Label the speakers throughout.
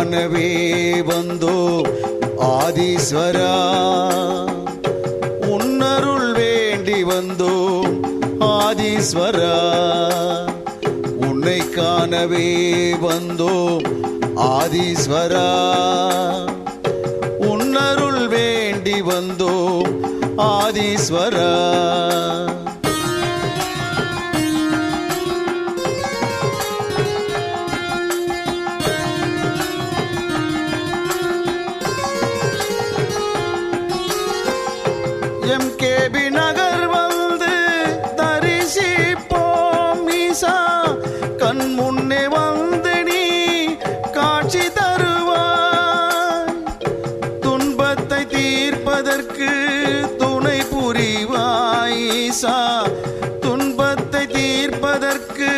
Speaker 1: காணவே வந்தோம் ஆதீஸ்வரா, உன்னருள் வேண்டி வந்தோம் ஆதீஸ்வரா, உன்னை காணவே வந்தோம் ஆதீஸ்வரா, உன்னருள் வேண்டி வந்தோம் ஆதீஸ்வரா. எம்கேபி நகர் வந்து தரிசிப்போம் ஈசா, கண் முன்னே வந்து நீ காட்சி தருவாய், துன்பத்தை தீர்ப்பதற்கு துணை புரிவாய் ஈசா, துன்பத்தை தீர்ப்பதற்கு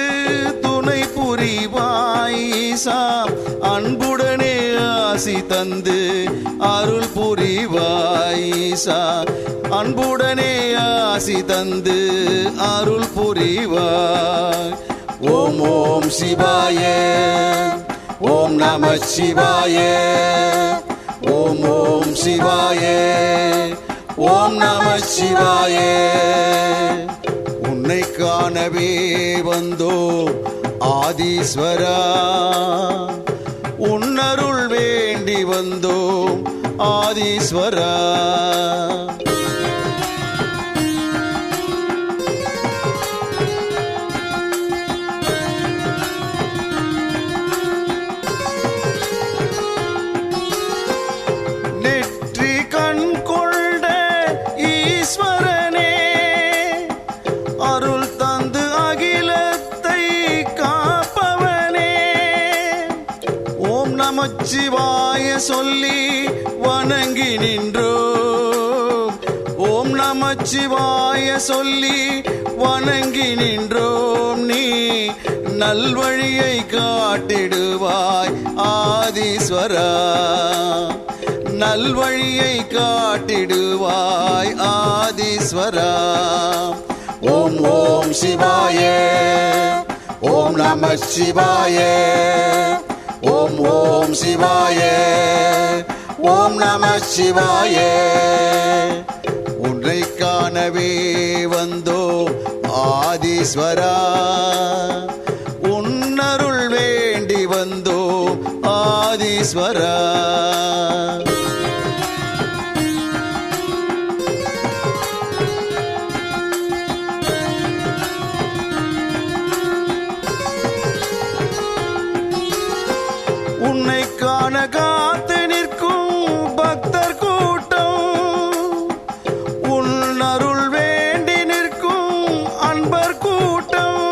Speaker 1: துணை புரிவாய் ஈசா, அன்புடனே ஆசி தந்து அருள் புரிவாய் ஈசா, அன்புடனே ஆசி தந்து அருள் புரிவாய். ஓம் ஓம் சிவாய, ஓம் நம சிவாய, ஓம் ஓம் சிவாய, ஓம் நம சிவாய. உன்னை காணவே வந்தோம் ஆதீஸ்வரா, உன்னருள் வேண்டி வந்தோம் ஆதீஸ்வரா. நெற்றி கண் கொண்ட ஈஸ்வரனே, அருள் தந்து அகிலத்தை காப்பவனே, ஓம் நமச்சிவாய சொல்லி வணங்கி நின்றோம், ஓம் நமச்சிவாய சொல்லி வணங்கி நின்றோம். நீ நல்வழியை காட்டிடுவாய் ஆதீஸ்வரா, நல்வழியை காட்டிடுவாய் ஆதீஸ்வரா. ஓம் ஓம் சிவாய, ஓம் நம சிவாய, ஓம் ஓம் சிவாய, ஓம் நம சிவாய. உன்னை காணவே வந்தோம் ஆதீஸ்வரா, உன்னருள் வேண்டி வந்தோம் ஆதீஸ்வரா. உன்னை காண காத்து நிற்கும் பக்தர் கூட்டம், உன் அருள் வேண்டி நிற்கும் அன்பர் கூட்டம்,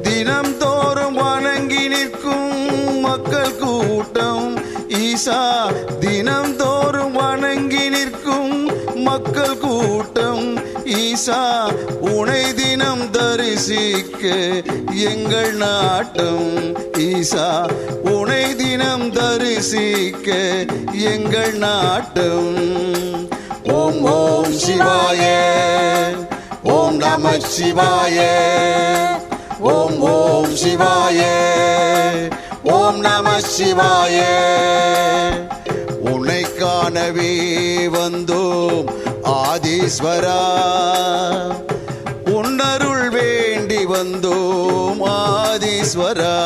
Speaker 1: தினம் தோறும் வணங்கி நிற்கும் மக்கள் கூட்டம் ஈசா, தினம் தோறும் வணங்கி நிற்கும் மக்கள் கூட்டம் ஈசா, உனை தினம் தரிசிக்க எங்கள் நாட்டம் ஈசா, உனை தினம் தரிசிக்க எங்கள் நாட்டம். ஓம் ஓம் சிவாய, ஓம் நம சிவாய, ஓம் ஓம் சிவாய, ஓம் நம சிவாய. உன்னை காணவே வந்தோம் ஆதீஸ்வரா, உன்னருள் வேண்டி வந்தோம் ஆதீஸ்வரா.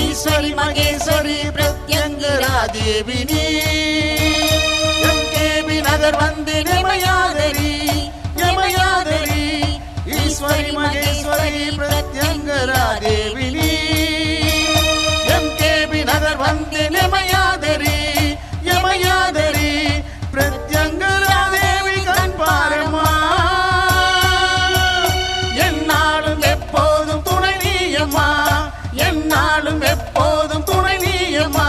Speaker 2: ईश्वरी मगेश्वरी प्रत्यंगरा देविनी एमकेबी नगर वंदे यमयादरी यमयादरी ईश्वरी मगेश्वरी प्रत्यंगरा देविनी एमकेबी வந்து நிமையாதரி யமயாதரி பிரத்யங்கரா தேவி கண் பாரம்மா என்னாலும் எப்போதும் துணை நீயம்மா என்னாலும் எப்போதும் துணை நீயம்மா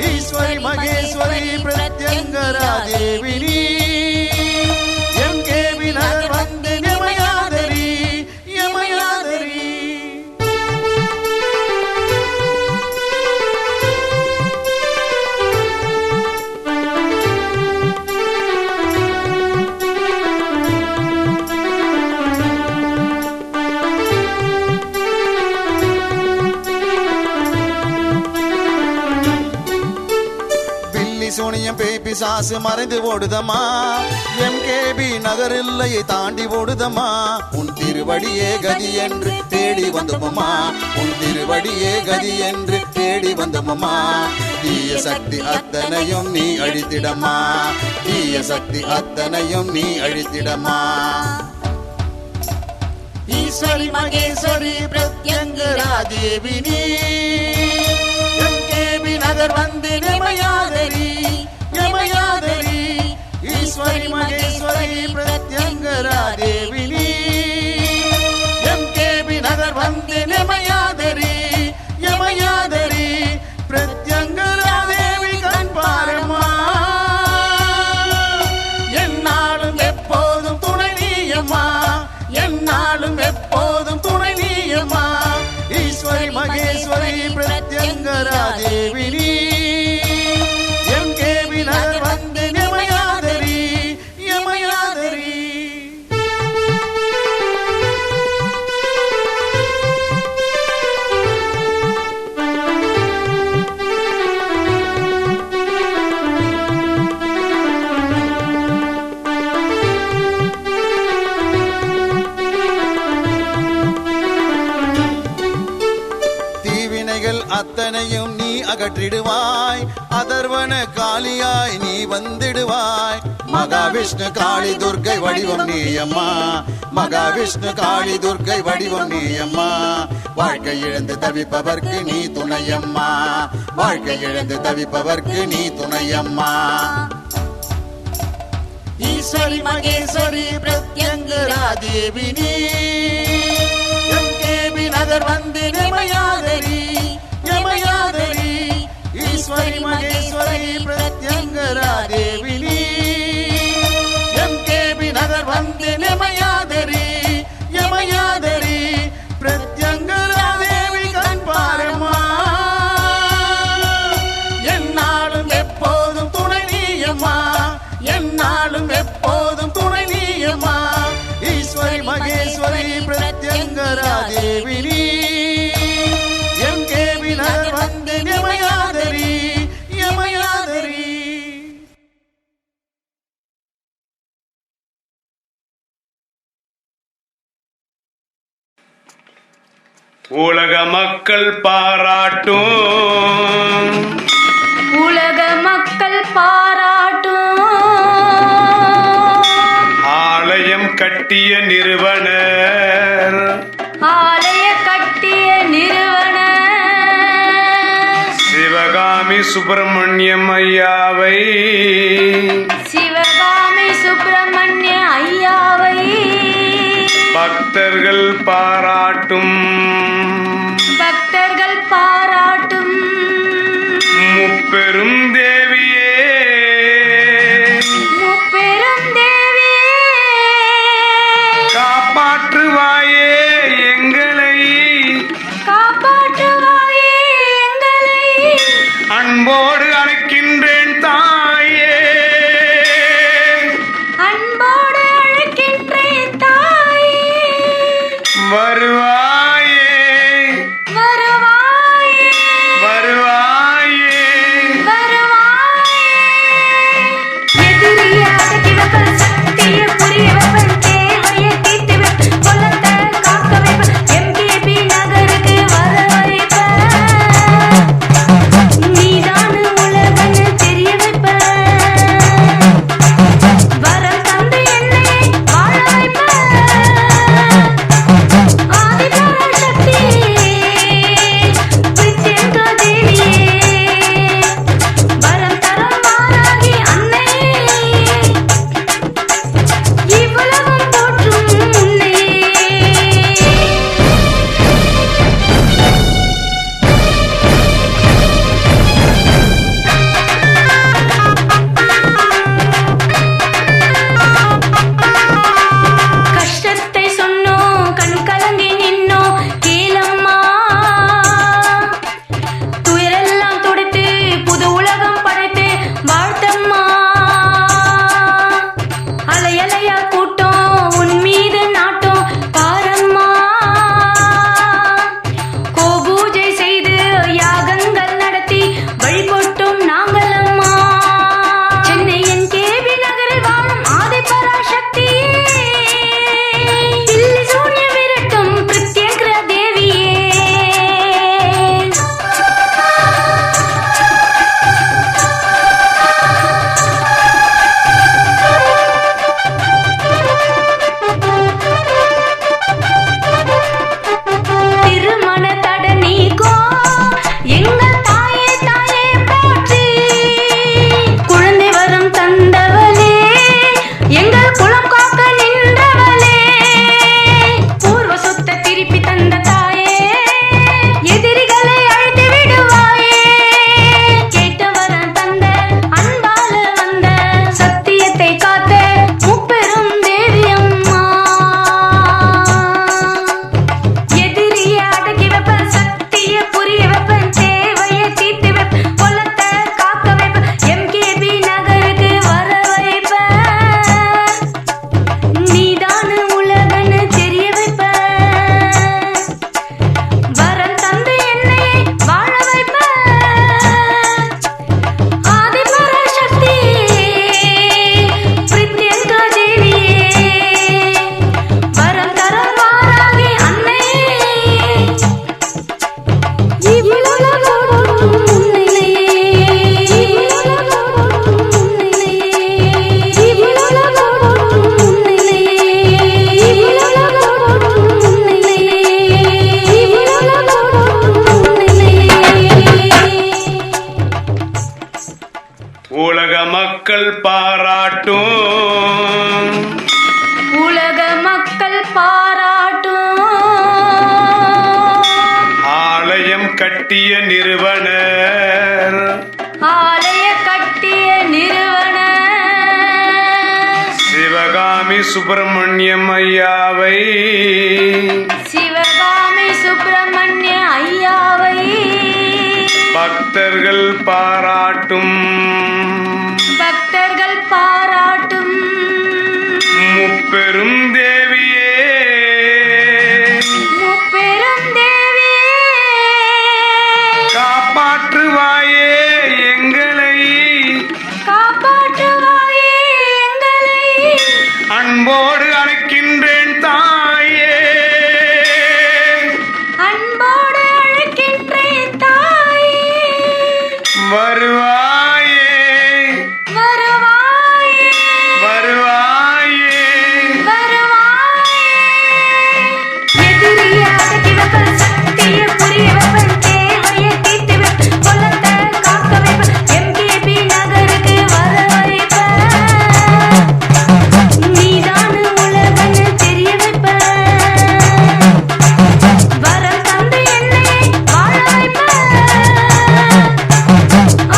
Speaker 2: ஈஸ்வரி மகேஸ்வரி பிரத்யங்கரா தேவி நீ எம்கேபி நகர் வந்து நிமையாதரி யமயாதரி
Speaker 1: சோனியம் பேபி சாசு மறைந்து ஓடுதம்மா எம்கேபி நகர் எல்லையை தாண்டி ஓடுதம்மா உன் திருவடியே கதி என்று தேடி வந்தோமம்மா உன் திருவடியே கதி என்று தேடி வந்தோமம்மா தீய சக்தி அத்தனையும் நீ அழித்திடம்மா தீய சக்தி அத்தனையும் நீ அழித்திடம்மா
Speaker 2: ஈஸ்வரி மகேஸ்வரி பிரத்யங்கரா தேவி நீ எம்கேபி நகர் வந்து நிமையாதரி யமயாதரி ஈஸ்வரி மகேஸ்வரி பிரத்யங்கரா தேவி நீ எம்கேபி நகர் வந்து நிமையாதரி யமயாதரி பிரத்யங்கரா தேவி கண் பாரம்மா என்னாலும் எப்போதும் துணை நீயம்மா என்னாலும் எப்போதும் துணை நீயம்மா ஈஸ்வரி மகேஸ்வரி பிரத்யங்கரா தேவி நீ எம்கேபி நகர் வந்து நிமையாதரி யமயாதரி
Speaker 1: அத்தனையும் நீ அகற்றிடுவாய் அதர்வன காளியாய் நீ வந்திடுவாய் மகாவிஷ்ணு காளி துர்க்கை வடிவம் நீயம்மா மகாவிஷ்ணு காளி துர்க்கை வடிவம் நீயம்மா வாழ்க்கை இழந்து தவிப்பவர்க்கு நீ துணையம்மா வாழ்க்கை இழந்து தவிப்பவர்க்கு நீ துணையம்மா
Speaker 2: ஈஸ்வரி மகேஸ்வரி பிரத்யங்கரா தேவி நீ எம்கேபி நகர் வந்து நிமையாதரி யமயாதரி ஈஸ்வரி மகேஸ்வரி பிரத்யங்கரா தேவி நீ எம்கேபி நகர் வந்து நிமையாதரி யமயாதரி பிரத்யங்கரா தேவி கண் பாரம்மா என்னாலும் எப்போதும் துணை நீயம்மா என்னாலும் எப்போதும் துணை நீயம்மா ஈஸ்வரி மகேஸ்வரி பிரத்யங்கரா தேவி நீ எம்கேபி நகர் வந்து நிமையாதரி யமயாதரி
Speaker 3: உலக மக்கள் பாராட்டும்
Speaker 4: உலக மக்கள் பாராட்டும்
Speaker 3: ஆலயம் கட்டிய நிறுவனர்
Speaker 4: ஆலய கட்டிய நிறுவனர்
Speaker 3: சிவகாமி சுப்பிரமணியம் ஐயாவை
Speaker 4: சிவகாமி சுப்பிரமணிய ஐயாவை
Speaker 3: பக்தர்கள் பாராட்டும்
Speaker 4: பக்தர்கள் பாராட்டும்
Speaker 3: முப்பெரும் தேவியே
Speaker 4: முப்பெரும் தேவியே
Speaker 3: காப்பாற்றுவாயே எங்களை
Speaker 4: காப்பாற்றுவாயே எங்களை
Speaker 3: அன்போடு அழைக்கின்றேன் தாயே
Speaker 4: அன்போடு அழைக்கின்றேன் தாயே
Speaker 3: வருவாயே
Speaker 4: வருவாயே
Speaker 3: வருவாயே
Speaker 4: வருவாயே எதிரியாக கிடப்பல் சக்தியை புரிய வைப்பல் தேவையை தீர்த்து வைப்பல் கொல்லத்தை காக்க வைப்பல் எம்கேபி நகருக்கு வர வைப்பல் நீதான உலகன்னு தெரிய
Speaker 3: உலக மக்கள் பாராட்டும்
Speaker 4: உலக மக்கள் பாராட்டும்
Speaker 3: ஆலயம் கட்டிய நிறுவனர்
Speaker 4: ஆலய கட்டிய நிறுவனர்
Speaker 3: சிவகாமி சுப்பிரமணியம் ஐயாவை
Speaker 4: சிவகாமி சுப்பிரமணிய ஐயாவை
Speaker 3: பக்தர்கள் பாராட்டும்
Speaker 4: பக்தர்கள் பாராட்டும்
Speaker 3: முப்பெரும் தேவியே
Speaker 4: முப்பெரும் தேவியே
Speaker 3: காப்பாற்றுவாயே எங்களை
Speaker 4: காப்பாற்றுவாயே எங்களை
Speaker 3: அன்போடு அழைக்கின்றேன் தாயே
Speaker 4: அன்போடு அழைக்கின்றேன் தாயே
Speaker 3: வருவாயே
Speaker 4: வருவாயே
Speaker 3: வருவாயே
Speaker 4: வருவாயே எதிரியை அடக்கி வைப்பன் சக்தியை புரிய வைப்பன் தேவையை தீர்த்து வைப்பன் குலத்தை காக்க வைப்பன் எம்கேபி நகருக்கு வர வைப்பன் நீதான உலகன்னு தெரிய வைப்பன் வரம் தந்து என்னை வாழ வைப்பன்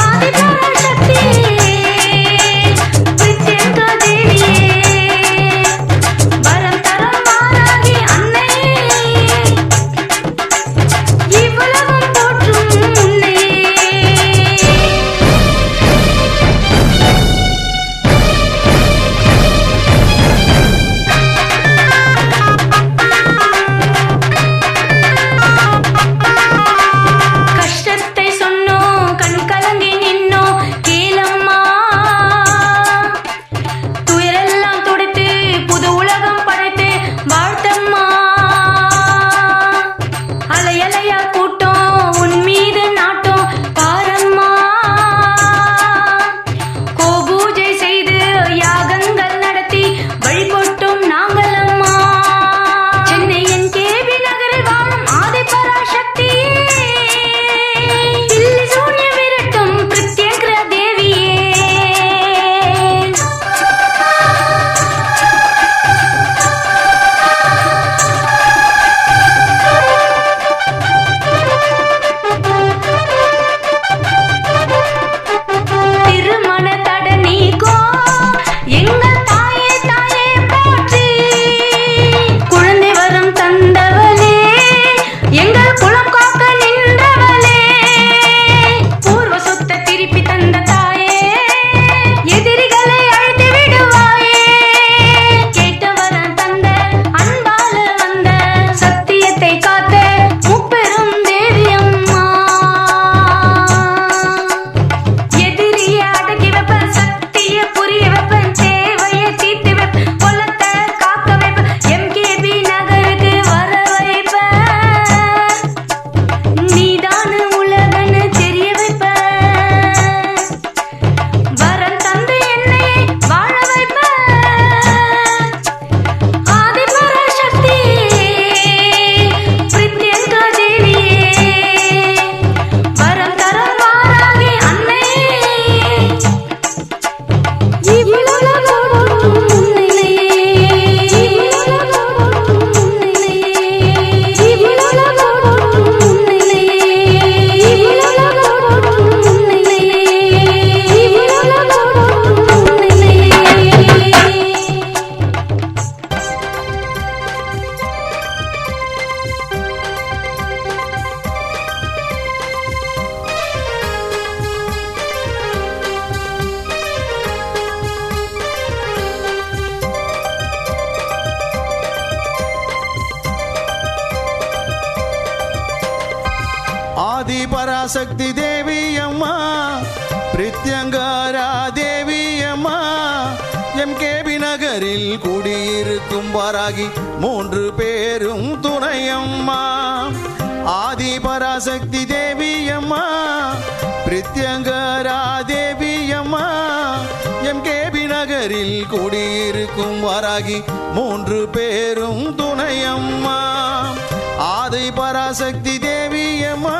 Speaker 4: ஆதிபராசக்தி பிரித்யங்கா தேவியே வரம் தரும் மாறாகி அன்னை இவ்வுலகம் போற்றும் உன்னை கஷ்டத்தை சொன்னோம் கண் கலங்கி நின்னோம் கேளம்மா துயரெல்லாம் துடைத்து புது உலகம் படைத்து வாழ்த்தம்மா அலையலையா கூட்டம் உன் மீது நாட்டம் பாரம்மா கோபூஜை செய்து யாகங்கள் நடத்தி வழிபட்டோம் நாங்கள் அம்மா சென்னையின் கேபி நகரில் வாழும் ஆதிபராசக்தியே தில்லி சூன்ய விரட்டும் பிரித்யங்கரா தேவியே திருமண தட நீக்கோ எங்கள் தாயே தாயே போற்றி குழந்தை வரம் தந்தவளே எங்கள் குலம் காக்க நின்றவளே பூர்வ சொத்தை திருப்பி தந்த தாயே எதிரிகளை அழைத்து விடுவாயே கேட்ட வரம் தந்த அன்பால வந்த சத்தியத்தை காத்த முப்பெரும் தேவி அம்மா எதிரியை அடக்கி வைப்பன் சக்தியை புரிய வைப்பன் தேவையை தீர்த்து வைப்பன் குலத்தை காக்க வைப்பன் எம்கேபி நகருக்கு வர வைப்பன் நீதான உலகன்னு தெரிய வைப்பன் வரம் தந்து என்னை வாழ வைப்பன் ஆதிபராசக்தி பிரித்யங்கா தேவியே வரம் தரும் வாராகி அன்னை இவ்வுலகம் போற்றும் உன்னை இவ்வுலகம் போற்றும் உன்னை இவ்வுலகம் போற்றும் உன்னை இவ்வுலகம் போற்றும் உன்னை
Speaker 1: ஆதி பராசக்தி தேவி அம்மா பிரித்யங்காரா தேவி அம்மா எம்கேபி நகரில் குடியிருக்கும் வாராகி 3 பேரும் துணையம்மா ஆதி பராசக்தி தேவி அம்மா பிரித்யங்காரா தேவி அம்மா எம்கேபி நகரில் குடியிருக்கும் வாராகி 3 பேரும் துணையம்மா ஆதி பராசக்தி தேவி அம்மா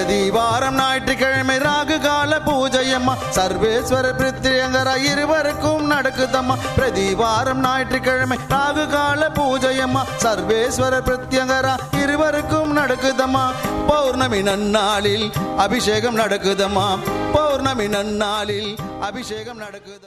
Speaker 1: பிரதி வாரம் ஞாயிற்றுக்கிழமை ராகு கால பூஜையம்மா சர்வேஸ்வர பிரித்யங்கரா இருவருக்கும் நடக்குதம்மா பிரதி வாரம் ஞாயிற்றுக்கிழமை ராகு கால பூஜையம்மா சர்வேஸ்வர பிரித்யங்கரா இருவருக்கும் நடக்குதம்மா பௌர்ணமி நன்னாளில் அபிஷேகம் நடக்குதம்மா பௌர்ணமி நன்னாளில் அபிஷேகம் நடக்குதம்மா